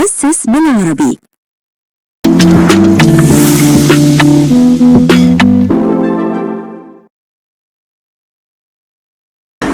أسس بالعربي.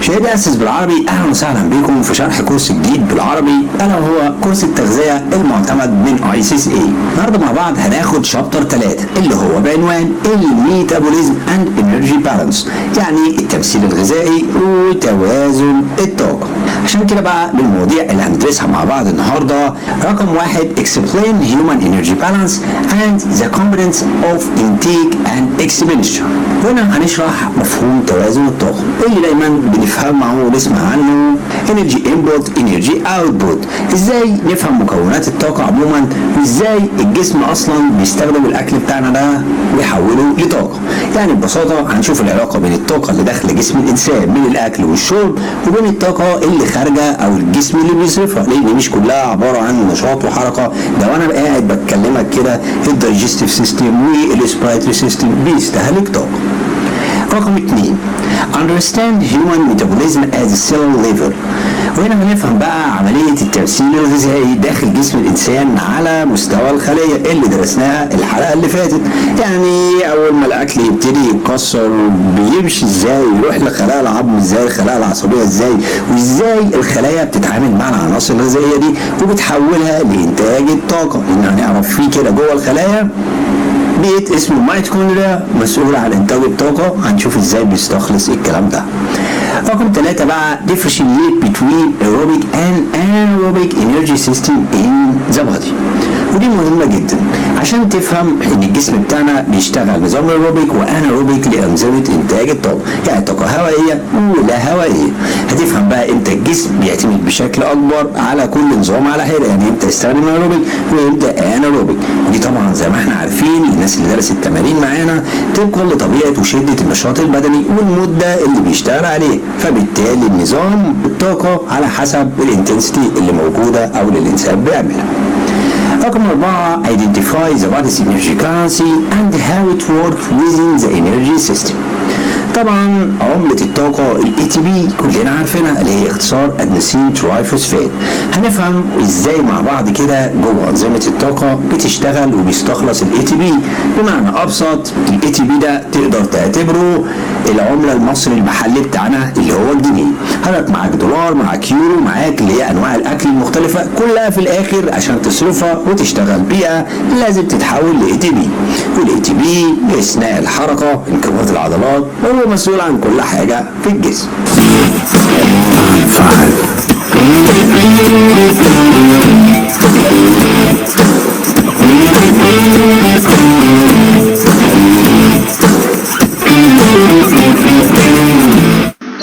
شهادة أسس بالعربي، أهلا وسهلا بكم في شرح كورس جديد بالعربي ألا وهو كورس التغذية المعتمد من ICSA. النهارده مع بعض هناخد شابتر 3 اللي هو بعنوان الميتابوليزم اند انرجي بالانس، يعني التمثيل الغذائي وتوازن الطاقة. عشان كده بقى بالمواضيع اللي هندرسها مع بعض النهارده، رقم 1 explain human energy balance and the competence of intake and expenditure. هنا هنشرح مفهوم توازن الطاقة اللي دايما بنفهمه ونسمع عنه energy input energy output. ازاي نفهم مكونات الطاقة عموما، وازاي الجسم اصلا بيستخدم الاكل بتاعنا ده ويحوله لطاقة. يعني ببساطة هنشوف العلاقة بين الطاقة اللي داخل جسم الانسان من الاكل والشرب وبين الطاقة اللي خارجة او الجسم اللي بيصرفها، لان مش كلها عبارة عن نشاط وحركة. لو انا قاعد بتكلمك كده الدايجستيف سيستم والريسبيراتوري سيستم بيستهلك طاقة. رقم 2 understand human metabolism at the cell level. وهنا هنفهم بقى عملية التمثيل الغذائي داخل جسم الإنسان على مستوى الخلية اللي درسناها الحلقة اللي فاتت. يعني أول ما الأكل يبتدي يتكسر بيمشي إزاي، يروح لخلايا العظم إزاي، الخلايا العصبية إزاي، وإزاي الخلايا بتتعامل مع العناصر الغذائية دي وبتحولها لإنتاج الطاقة. لأن هنعرف فيه كده جوه الخلايا بيت اسمه ميتوكوندريا مسؤول عن انتاج الطاقه، هنشوف ازاي بيستخلص الكلام ده. رقم 3 بقى differentiate between aerobic and anaerobic energy system in the body. ودي مهمه جدا عشان تفهم ان الجسم بتاعنا بيشتغل نظام ايروبيك وانايروبيك لانظمه انتاج الطاقه، يعني طاقه هوائيه ولا هوائيه. هتفهم بقى امتى الجسم بيعتمد بشكل اكبر على كل نظام على حده، يعني امتى يستخدم ايروبيك وامتى انايروبيك. ودي طبعا زي ما احنا عارفين الناس اللي درست التمارين معانا طبقا لطبيعه وشده النشاط البدني والمده اللي بيشتغل عليه، فبالتالي النظام الطاقه على حسب الانتنسيتي اللي موجوده او اللي الانسان بيعملها. رقم 4 identify the body's energy currency and how it works within the energy system. طبعا عملة الطاقة ATP كلنا عارفينها اللي هي اختصار ادنسين ترايفوسفات. هنفهم ازاي مع بعض كده جوه انظمة الطاقة بتشتغل وبيستخلص ATP. بمعنى ابسط ATP ده تقدر تعتبره العملة المصري المحلي بتاعنا اللي هو الجنيه. حضرتك معاك دولار، معاك يورو، معاك اللي هي انواع الاكل المختلفة، كلها في الاخر عشان تصرفها وتشتغل بيها لازم تتحول ATP. والATP اثناء الحركة انقباض العضلات هو مسؤول عن كل حاجة في الجسم.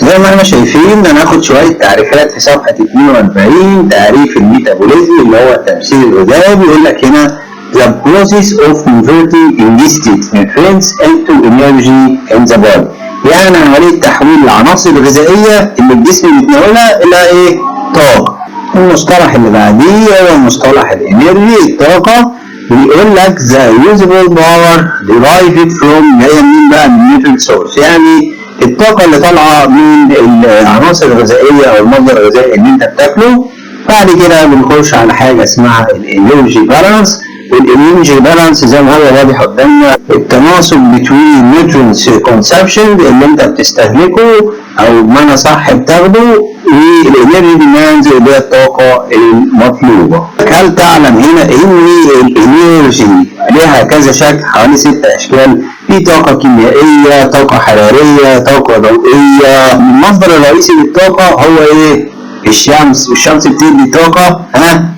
زي ما احنا شايفين هناخد شوية تعريفات في صفحة 42. تعريف الميتابوليزم اللي هو التمثيل الغذائي، بيقول لك هنا the process of converting ingested nutrients into energy in the body. يعني عملية تحويل العناصر الغذائية اللي الجسم بيتناولها إلى إيه؟ طاقة. المصطلح اللي بعديه هو مصطلح الانرجي، الطاقة. بيقول لك the usable power derived from جاية منين بقى؟ من nutrient source، يعني الطاقة اللي طالعة من العناصر الغذائية أو المصدر الغذائي اللي أنت بتاكله. بعد كده بنخش على حاجة اسمها الانرجي بالانس. والانرجي بالانس زي ما هو واضح قدامنا التناسق بين nutrients consumption اللي انت بتستهلكه او بمعنى صح بتاخده والانرجي ديماندز اللي هي الطاقه المطلوبه. هل تعلم هنا ان الانرجي لها كذا شكل، حوالي 6 اشكال؟ في طاقه كيميائيه، طاقه حراريه، طاقه ضوئيه. المصدر الرئيسي للطاقه هو ايه؟ الشمس. والشمس بتدي طاقه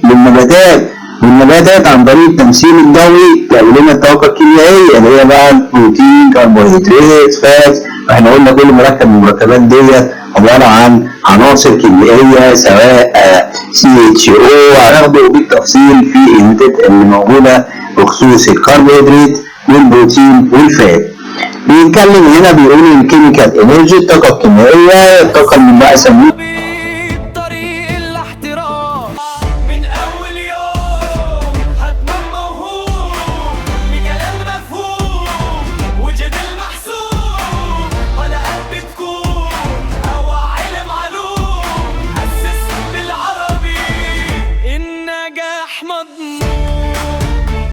للنباتات، والنباتات عن طريق التمثيل الضوئي تعمل لنا الطاقه الكيميائيه اللي هي بقى البروتين، كربوهيدرات، فات. احنا قلنا كل مركب من المركبات ديت عباره عن عناصر كيميائيه سواء CHO. هناخده بالتفصيل في اليونتات اللي موجوده بخصوص الكربوهيدرات والبروتين والفات. بيتكلم هنا بيقول الكيميكال انرجي، الطاقه الكيميائيه، الطاقه اللي بقى يسموها مضمون.